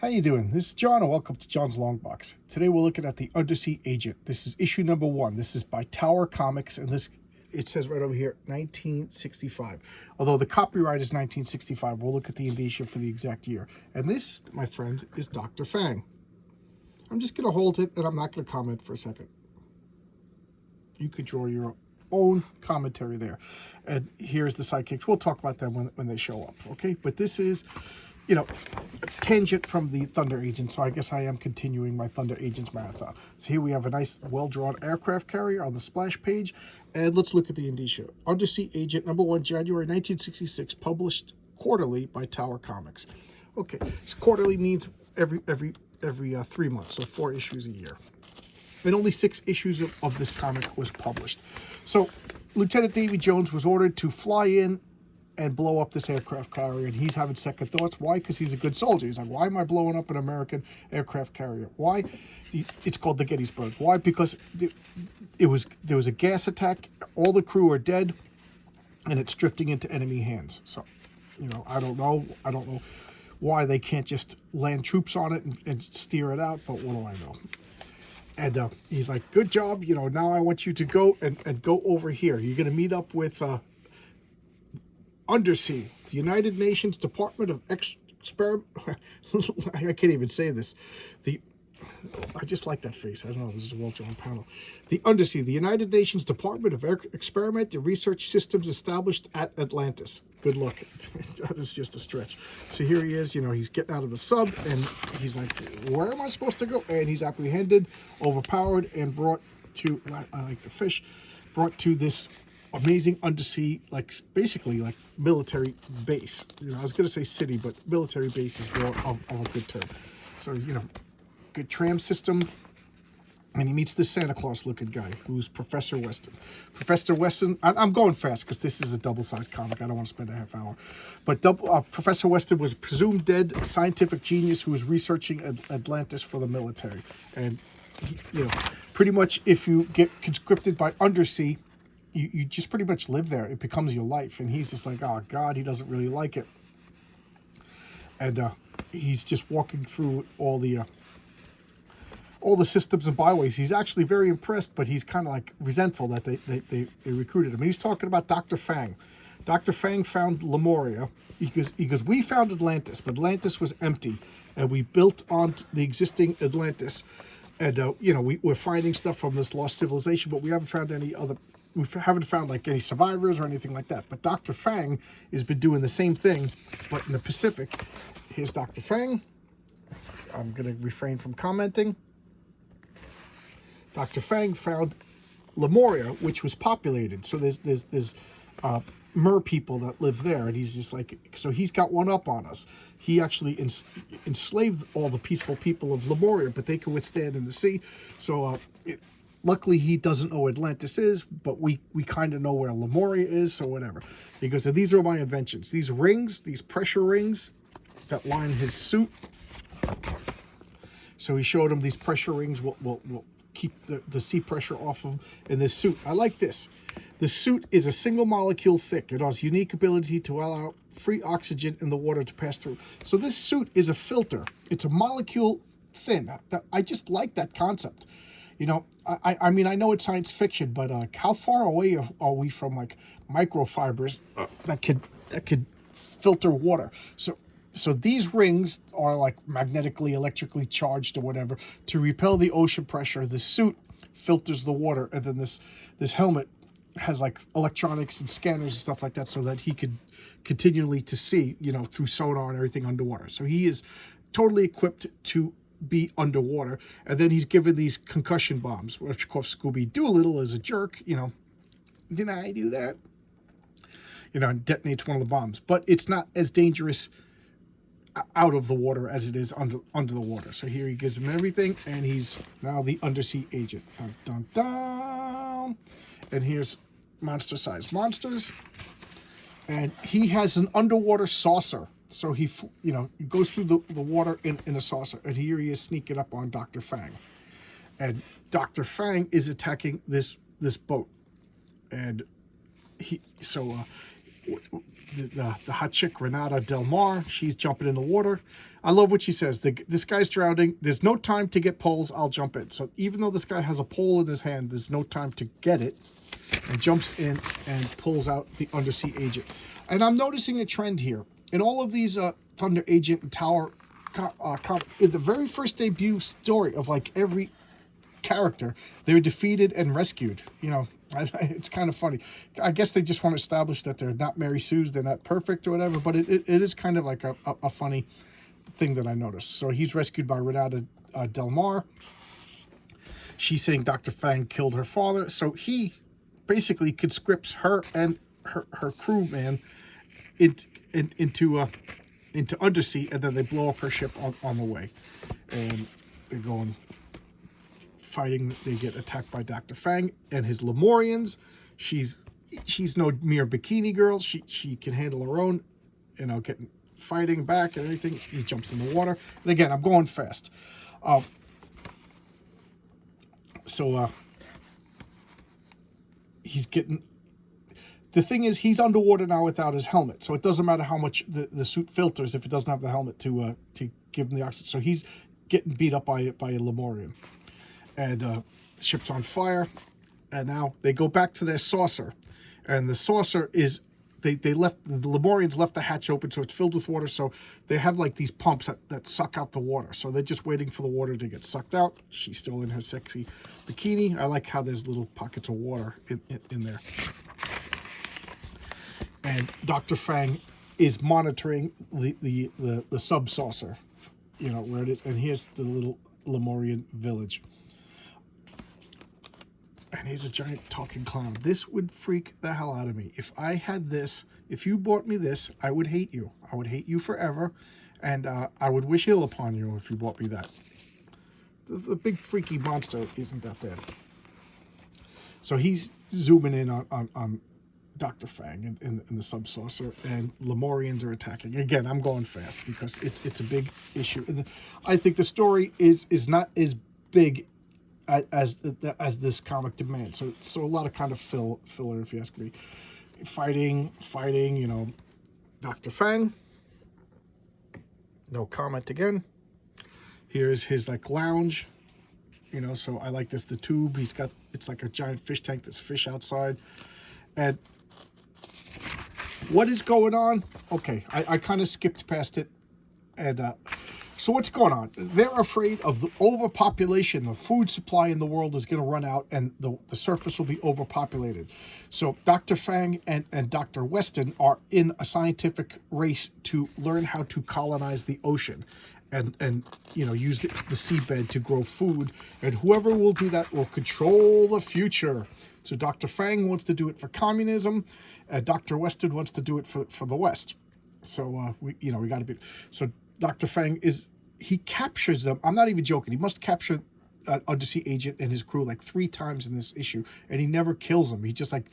How you doing? This is John, and welcome to John's Long Box. Today we're looking at the Undersea Agent. This is issue number 1. This is by Tower Comics, and it says right over here, 1965. Although the copyright is 1965, we'll look at the indicia for the exact year. And this, my friend, is Dr. Fang. I'm just going to hold it, and I'm not going to comment for a second. You could draw your own commentary there. And here's the sidekicks. We'll talk about them when they show up, okay? But this is, a tangent from the Thunder Agent, so I guess I am continuing my Thunder Agents marathon. So here we have a nice, well-drawn aircraft carrier on the splash page, and let's look at the indicia. Undersea Agent number 1, January 1966, published quarterly by Tower Comics. Okay, so quarterly means every 3 months, so 4 issues a year. And only 6 issues of this comic was published. So Lieutenant Davy Jones was ordered to fly in and blow up this aircraft carrier, and he's having second thoughts. Why? Because he's a good soldier. He's like, why am I blowing up an American aircraft carrier? Why? It's called the Gettysburg. Why? Because there was a gas attack. All the crew are dead, and it's drifting into enemy hands. So, I don't know why they can't just land troops on it and steer it out, but what do I know? And he's like, good job. Now I want you to go and go over here. You're going to meet up with Undersea, the United Nations Department of Experiment. I can't even say this. I just like that face. I don't know. This is a well-drawn panel. The Undersea, the United Nations Department of Experiment and Research Systems established at Atlantis. Good luck. That is just a stretch. So here he is. He's getting out of the sub, and he's like, where am I supposed to go? And he's apprehended, overpowered, and brought to, I like the fish, brought to this amazing undersea, basically military base. I was going to say city, but military base is more of a good term. So, good tram system. And he meets this Santa Claus looking guy who's Professor Weston. Professor Weston, I'm going fast because this is a double-sized comic. I don't want to spend a half hour. But Professor Weston was presumed dead, scientific genius who was researching Atlantis for the military. And, pretty much if you get conscripted by Undersea, you just pretty much live there. It becomes your life. And he's just like, oh, God, he doesn't really like it. And he's just walking through all the systems and byways. He's actually very impressed, but he's kind of resentful that they recruited him. And he's talking about Dr. Fang. Dr. Fang found Lemuria. He goes, we found Atlantis, but Atlantis was empty. And we built on the existing Atlantis. And, we're finding stuff from this lost civilization, but we haven't found any survivors or anything like that. But Dr. Fang has been doing the same thing, but in the Pacific. Here's Dr. Fang. I'm going to refrain from commenting. Dr. Fang found Lemuria, which was populated. So there's mer people that live there, and he's just like, so he's got one up on us. He actually enslaved all the peaceful people of Lemuria, but they can withstand in the sea. So luckily, he doesn't know where Atlantis is, but we kind of know where Lemuria is, so whatever. He goes, these are my inventions. These rings, these pressure rings that line his suit. So he showed him these pressure rings will keep the sea pressure off of him in this suit. I like this. The suit is a single molecule thick. It has unique ability to allow free oxygen in the water to pass through. So this suit is a filter. It's a molecule thin. I just like that concept. I mean, I know it's science fiction, but how far away are we from microfibers that could filter water? So these rings are magnetically, electrically charged or whatever to repel the ocean pressure. The suit filters the water, and then this helmet has electronics and scanners and stuff like that, so that he could continually to see, through sonar and everything underwater. So he is totally equipped to be underwater. And then he's given these concussion bombs, which of course Scuby Doolittle is a jerk. Didn't I do that? And detonates one of the bombs. But it's not as dangerous out of the water as it is under the water. So here he gives him everything, and he's now the Undersea Agent. Dun, dun, dun. And here's monster-sized monsters. And he has an underwater saucer. So he goes through the water in a saucer. And here he is sneaking up on Dr. Fang. And Dr. Fang is attacking this boat. And the hot chick, Renata Del Mar, she's jumping in the water. I love what she says. This guy's drowning. There's no time to get poles. I'll jump in. So even though this guy has a pole in his hand, there's no time to get it. And jumps in and pulls out the Undersea Agent. And I'm noticing a trend here. In all of these Thunder Agent and Tower, in the very first debut story of like every character, they're defeated and rescued. You know, it's kind of funny. I guess they just want to establish that they're not Mary Sue's, they're not perfect or whatever, but it is kind of like a funny thing that I noticed. So he's rescued by Renata Del Mar. She's saying Dr. Fang killed her father, so he basically conscripts her and her crewman into undersea, and then they blow up her ship on the way, and they're going fighting. They get attacked by Dr. Fang and his Lemurians. She's no mere bikini girl. She can handle her own, you know, getting fighting back and everything. He jumps in the water, and again, I'm going fast. He's getting... The thing is, he's underwater now without his helmet, so it doesn't matter how much the suit filters if it doesn't have the helmet to give him the oxygen. So he's getting beat up by a Lemurian, and the ship's on fire. And now they go back to their saucer, and the saucer is they left the Lemurians left the hatch open, so it's filled with water. So they have like these pumps that suck out the water. So they're just waiting for the water to get sucked out. She's still in her sexy bikini. I like how there's little pockets of water in there. And Dr. Fang is monitoring the sub saucer, you know, where it is. And here's the little Lemurian village. And he's a giant talking clown. This would freak the hell out of me. If I had this, if you bought me this, I would hate you. I would hate you forever. And I would wish ill upon you if you bought me that. The big freaky monster isn't that bad. So he's zooming in on Dr. Fang in the sub-saucer, and Lemurians are attacking. Again, I'm going fast because it's a big issue. And I think the story is not as big as this comic demands. So a lot of kind of filler, if you ask me. Fighting, you know. Dr. Fang, no comment again. Here's his like lounge, you know. So I like this, the tube. It's like a giant fish tank. There's fish outside. And what is going on? Okay, I kind of skipped past it. And so what's going on? They're afraid of the overpopulation. The food supply in the world is going to run out, and the surface will be overpopulated. So Dr. Fang and Dr. Weston are in a scientific race to learn how to colonize the ocean and you know, use the seabed to grow food. And whoever will do that will control the future. So Dr. Fang wants to do it for communism. Dr. Weston wants to do it for the West. So we got to be. So Dr. Fang he captures them. I'm not even joking. He must capture Undersea Agent and his crew like 3 times in this issue, and he never kills them. He just like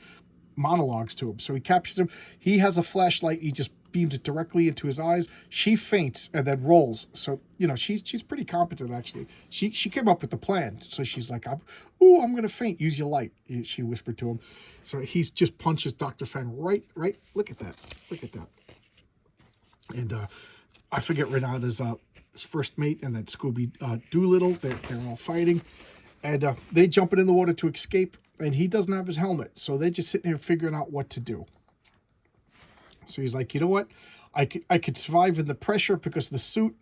monologues to him. So he captures him. He has a flashlight. He just beams it directly into his eyes. She faints and then rolls. So, you know, she's pretty competent, actually. She came up with the plan. So she's like, I'm going to faint. Use your light, she whispered to him. So he just punches Dr. Fang right. Look at that. And I forget Renata's his first mate, and then Scuby Doolittle. They're all fighting. And they jump in the water to escape, and he doesn't have his helmet. So they're just sitting here figuring out what to do. So he's like, you know what? I could survive in the pressure because of the suit,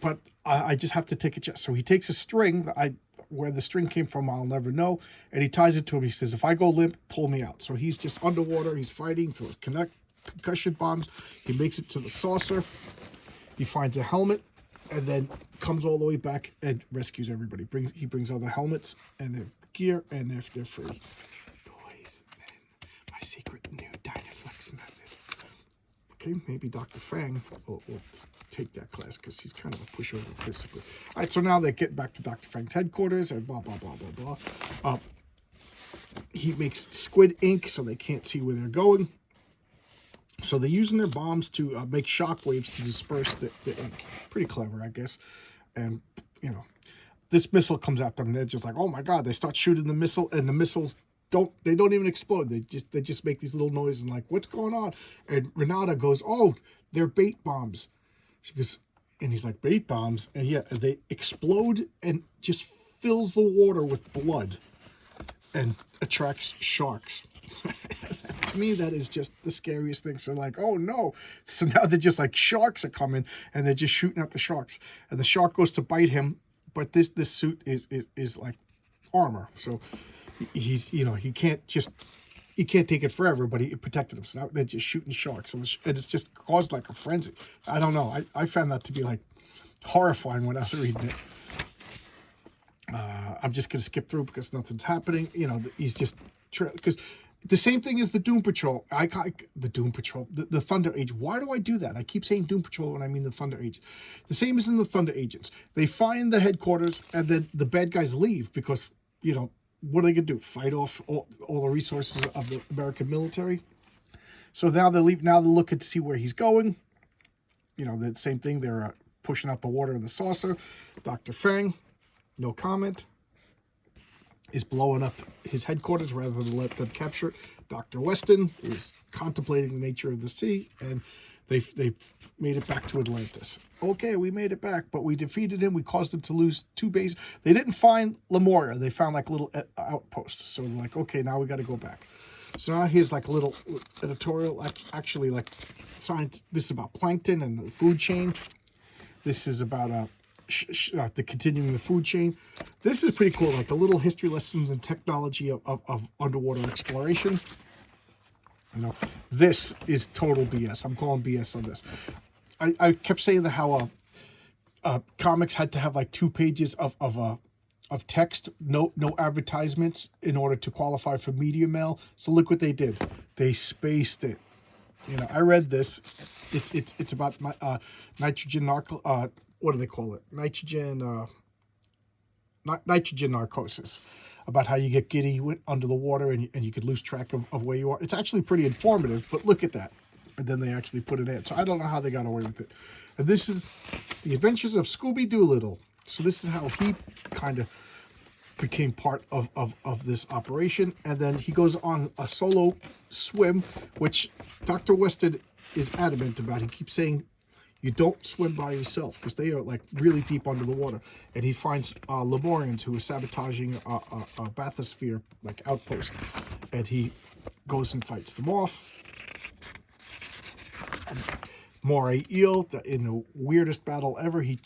but I just have to take a chance. So he takes a string. Where the string came from, I'll never know. And he ties it to him. He says, if I go limp, pull me out. So he's just underwater. He's fighting, throws concussion bombs. He makes it to the saucer. He finds a helmet, and then comes all the way back and rescues everybody. He brings all the helmets and their gear, and they're free. Boys, men, my secret new Dynaflex method. Okay, maybe Dr. Fang will take that class because he's kind of a pushover physically. All right, so now they're getting back to Dr. Fang's headquarters and blah, blah, blah, blah, blah. He makes squid ink so they can't see where they're going. So they're using their bombs to make shock waves to disperse the ink. Pretty clever, I guess. And, you know, this missile comes at them, and they're just like, oh, my God. They start shooting the missile, and the missile's they don't even explode. They just make these little noises and like, what's going on? And Renata goes, oh, they're bait bombs. She goes, and he's like, bait bombs? And yeah, they explode and just fills the water with blood and attracts sharks. To me, that is just the scariest thing. So like, oh no. So now they're just like, sharks are coming and they're just shooting at the sharks. And the shark goes to bite him, but this suit is like armor. So he's, you know, he can't take it forever, but he protected him. So now they're just shooting sharks, and it's just caused like a frenzy. I don't know. I found that to be like horrifying when I was reading it. I'm just going to skip through because nothing's happening. You know, he's just, because the same thing as the Doom Patrol. The Doom Patrol, the Thunder Agent. Why do I do that? I keep saying Doom Patrol when I mean the Thunder Agent. The same as in the Thunder Agents. They find the headquarters and then the bad guys leave because, you know, what are they going to do? Fight off all the resources of the American military? So now they leave. Now they're looking to see where he's going. You know, the same thing. They're pushing out the water in the saucer. Dr. Fang, no comment, is blowing up his headquarters rather than let them capture it. Dr. Weston is contemplating the nature of the sea, and they made it back to Atlantis. Okay, we made it back, but we defeated him. We caused them to lose 2 bases. They didn't find Lemuria. They found like little outposts. So they're like, okay, now we got to go back. So now here's like a little editorial, actually like science. This is about plankton and the food chain. This is about the continuing the food chain. This is pretty cool, like a little history lessons and technology of underwater exploration. You know, this is total BS. I'm calling BS on this. I kept saying that how comics had to have like 2 pages of text, no advertisements in order to qualify for media mail. So look what they did. They spaced it. You know, I read this. It's about nitrogen what do they call it? Nitrogen narcosis, about how you get giddy under the water and you could lose track of where you are. It's actually pretty informative, but look at that. And then they actually put it in. So I don't know how they got away with it. And this is the adventures of Scuby Doolittle. So this is how he kind of became part of this operation. And then he goes on a solo swim, which Dr. Weston is adamant about. He keeps saying, you don't swim by yourself, because they are like really deep under the water. And he finds Lemurians who are sabotaging a bathysphere like outpost, and he goes and fights them off. Moray eel, in the weirdest battle ever, he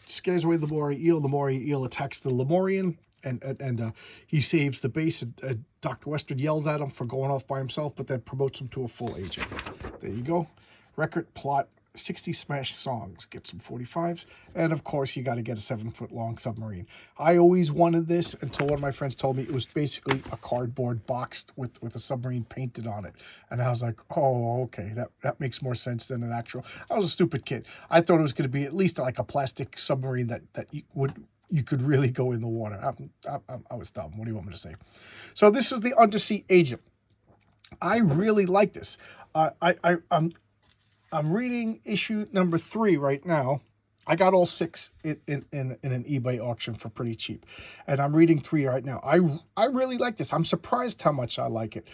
scares away the moray eel. The moray eel attacks the Lemurian, and he saves the base. And Dr. Western yells at him for going off by himself, but then promotes him to a full agent. There you go. Record plot. 60 smash songs, get some 45s, and of course you got to get a 7-foot-long submarine. I always wanted this until one of my friends told me it was basically a cardboard box with a submarine painted on it, and I was like, oh, okay, that makes more sense than an actual. I was a stupid kid. I thought it was going to be at least like a plastic submarine that you could really go in the water. I was dumb. What do you want me to say? So this is the Undersea Agent. I really like this. I'm reading issue number 3 right now. I got all 6 in an eBay auction for pretty cheap, and I'm reading 3 right now. I really like this. I'm surprised how much I like it.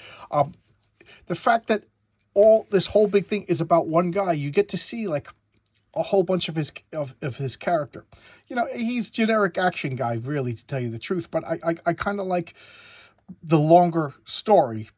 The fact that this whole big thing is about one guy, you get to see like a whole bunch of his character. You know, he's generic action guy, really, to tell you the truth. But I kind of like the longer story,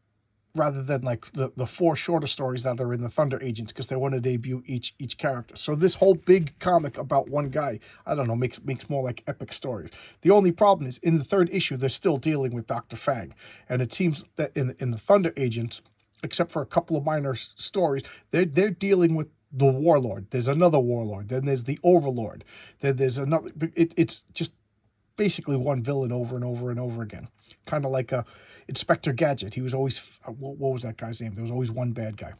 rather than like the 4 shorter stories that are in the Thunder Agents, because they want to debut each character. So this whole big comic about one guy, I don't know, makes more like epic stories. The only problem is in the 3rd issue, they're still dealing with Dr. Fang. And it seems that in the Thunder Agents, except for a couple of minor stories, they're dealing with the Warlord. There's another Warlord. Then there's the Overlord. Then there's another. It's just basically one villain over and over and over again. Kind of like a Inspector Gadget. He was always, what was that guy's name? There was always one bad guy,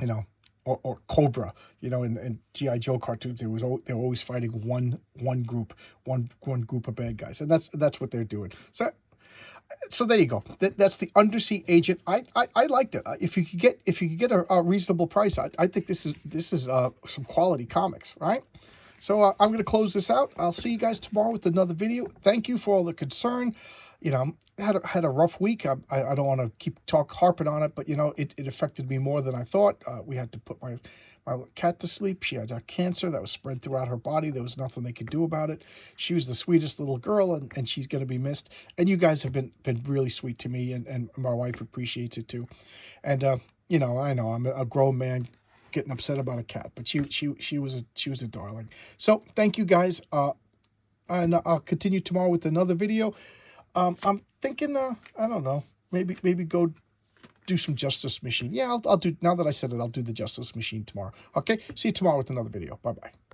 you know, or Cobra, you know, in G.I. Joe cartoons, they were always fighting one group of bad guys, and that's what they're doing. So there you go. That's the Undersea Agent. I liked it. If you could get a reasonable price, I think this is some quality comics, right? So I'm going to close this out. I'll see you guys tomorrow with another video. Thank you for all the concern. you know, had a rough week. I don't want to keep harping on it, but you know, it affected me more than I thought. We had to put my cat to sleep. She had a cancer that was spread throughout her body. There was nothing they could do about it. She was the sweetest little girl, and she's going to be missed. And you guys have been really sweet to me, and my wife appreciates it too. And you know, I know I'm a grown man getting upset about a cat, but she was a darling. So thank you guys. And I'll continue tomorrow with another video. I'm thinking, I don't know, maybe go do some Justice Machine. Yeah, I'll do, now that I said it, I'll do the Justice Machine tomorrow. Okay, see you tomorrow with another video. Bye-bye.